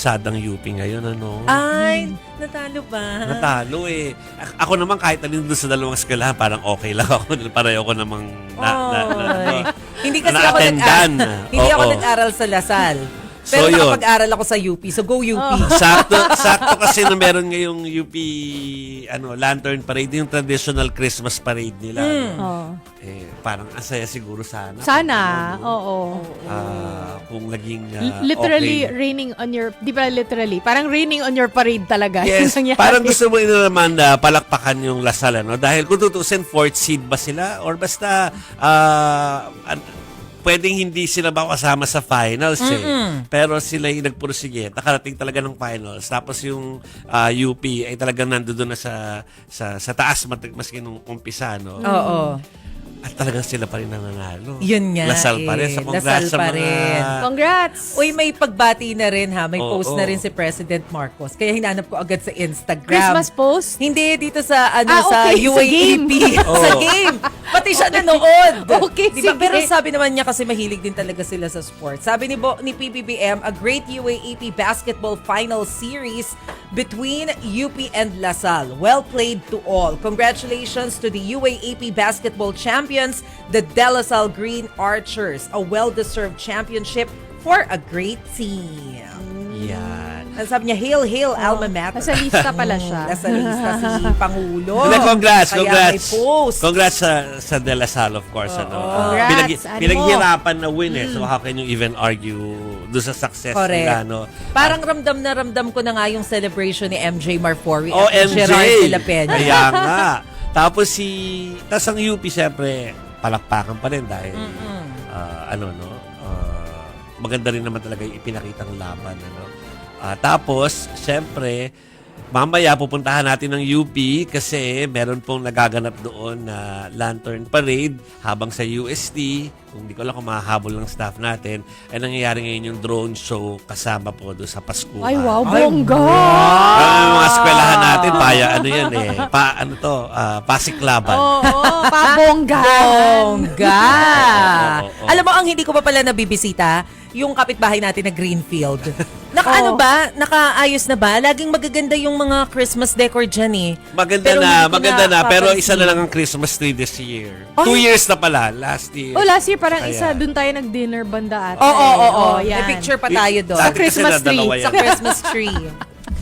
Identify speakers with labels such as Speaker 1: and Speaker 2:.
Speaker 1: sad ang UP ngayon, ano?
Speaker 2: Ay, natalo ba?
Speaker 1: Natalo eh. Ako naman kahit alin doon sa dalawang eskwelahan, parang okay lang ako. Pareho ko namang
Speaker 2: Hindi kasi ako
Speaker 1: na-attendan.
Speaker 2: Hindi ako
Speaker 1: Oo.
Speaker 2: nag-aral sa Lasal. Pero
Speaker 1: So, yun.
Speaker 2: nakapag-aral ako sa UP. So, go UP.
Speaker 1: Sakto kasi na meron ngayong UP Lantern Parade, yung traditional Christmas parade nila.
Speaker 3: Oh.
Speaker 1: Parang asaya siguro sana.
Speaker 3: Sana, oo.
Speaker 1: Kung naging
Speaker 3: Literally
Speaker 1: okay.
Speaker 3: raining on your, di ba literally? Parang raining on your parade talaga.
Speaker 1: Yes,
Speaker 3: yung nangyari.
Speaker 1: parang gusto mo ina naman na palakpakan yung Lasal, ano? Dahil kung tutusin, fourth seed ba sila? Or basta, pwedeng hindi sila ba kasama sa finals pero sila yung nagpursige. Nakarating talaga ng finals. Tapos yung UP ay talagang nandoon na sa taas maski nung umpisa, no?
Speaker 2: Oo.
Speaker 1: At talagang sila pa rin nananalo.
Speaker 2: Yun nga
Speaker 1: Lasal pa rin. Sa congrats
Speaker 2: Lasal
Speaker 1: sa
Speaker 2: pa
Speaker 1: mga...
Speaker 2: rin.
Speaker 3: Congrats!
Speaker 2: Uy, may pagbati na rin ha. May post
Speaker 1: Oo.
Speaker 2: na rin si President Marcos. Kaya hinanap ko agad sa Instagram.
Speaker 3: Christmas post?
Speaker 2: Hindi, dito sa
Speaker 3: okay,
Speaker 2: sa
Speaker 3: sa game.
Speaker 2: UAAP. Sa game. Pati siya nanood.
Speaker 3: Okay,
Speaker 2: diba?
Speaker 3: sige.
Speaker 2: Pero sabi naman niya kasi mahilig din talaga sila sa sports. Sabi ni PBBM, a great UAAP basketball final series between UP and Lasal. Well played to all. Congratulations to the UAAP basketball champions, the De La Salle Green Archers. A well-deserved championship for a great team.
Speaker 1: Yan.
Speaker 2: Ang sabi niya, hail, hail, alma mater.
Speaker 3: Nasa lista pala siya.
Speaker 2: Nasa lista si Pangulo.
Speaker 1: Hindi, congrats,
Speaker 2: Kaya
Speaker 1: congrats.
Speaker 2: may post.
Speaker 1: Congrats sa De La Salle, of course.
Speaker 3: Congrats, ano?
Speaker 1: Pinaghirapan na win eh. So how can you even argue doon sa success
Speaker 2: Correct.
Speaker 1: nila, no?
Speaker 2: Parang ramdam na ramdam ko na nga yung celebration ni MJ Marfori
Speaker 1: Oh,
Speaker 2: at ni
Speaker 1: MJ!
Speaker 2: Gerard de la Peña.
Speaker 1: Kaya nga. Tapos tas ang UP, siyempre, palakpakan pa rin dahil, maganda rin naman talaga yung ipinakitang laban, ano? Tapos, siyempre, mamaya pupuntahan natin ng UP kasi meron pong nagaganap doon na Lantern Parade habang sa UST. Kung hindi ko lang kung mahahabol ng staff natin, ay nangyayari ngayon yung drone show kasama po doon sa Paskuhan.
Speaker 3: Ay, wow, bongga!
Speaker 1: Mga eskwelahan natin, pasiklaban.
Speaker 3: Oo, pabongga!
Speaker 2: Bongga!
Speaker 1: Oo.
Speaker 2: Alam mo, ang hindi ko pa pala nabibisita, yung kapitbahay natin na Greenfield. Ano ba? Nakaayos na ba? Laging magaganda yung mga Christmas decor dyan eh.
Speaker 1: Maganda na. Pero isa na lang ang Christmas tree this year. 2 years na pala, last year.
Speaker 3: Oh, last year parang
Speaker 1: Kaya.
Speaker 3: isa, dun tayo nag-dinner banda ata.
Speaker 2: Oo.
Speaker 3: Yan.
Speaker 2: May picture pa tayo doon.
Speaker 1: Dati kasi
Speaker 3: Christmas
Speaker 1: na dalawa
Speaker 3: tree.
Speaker 1: yan.
Speaker 2: Sa Christmas tree.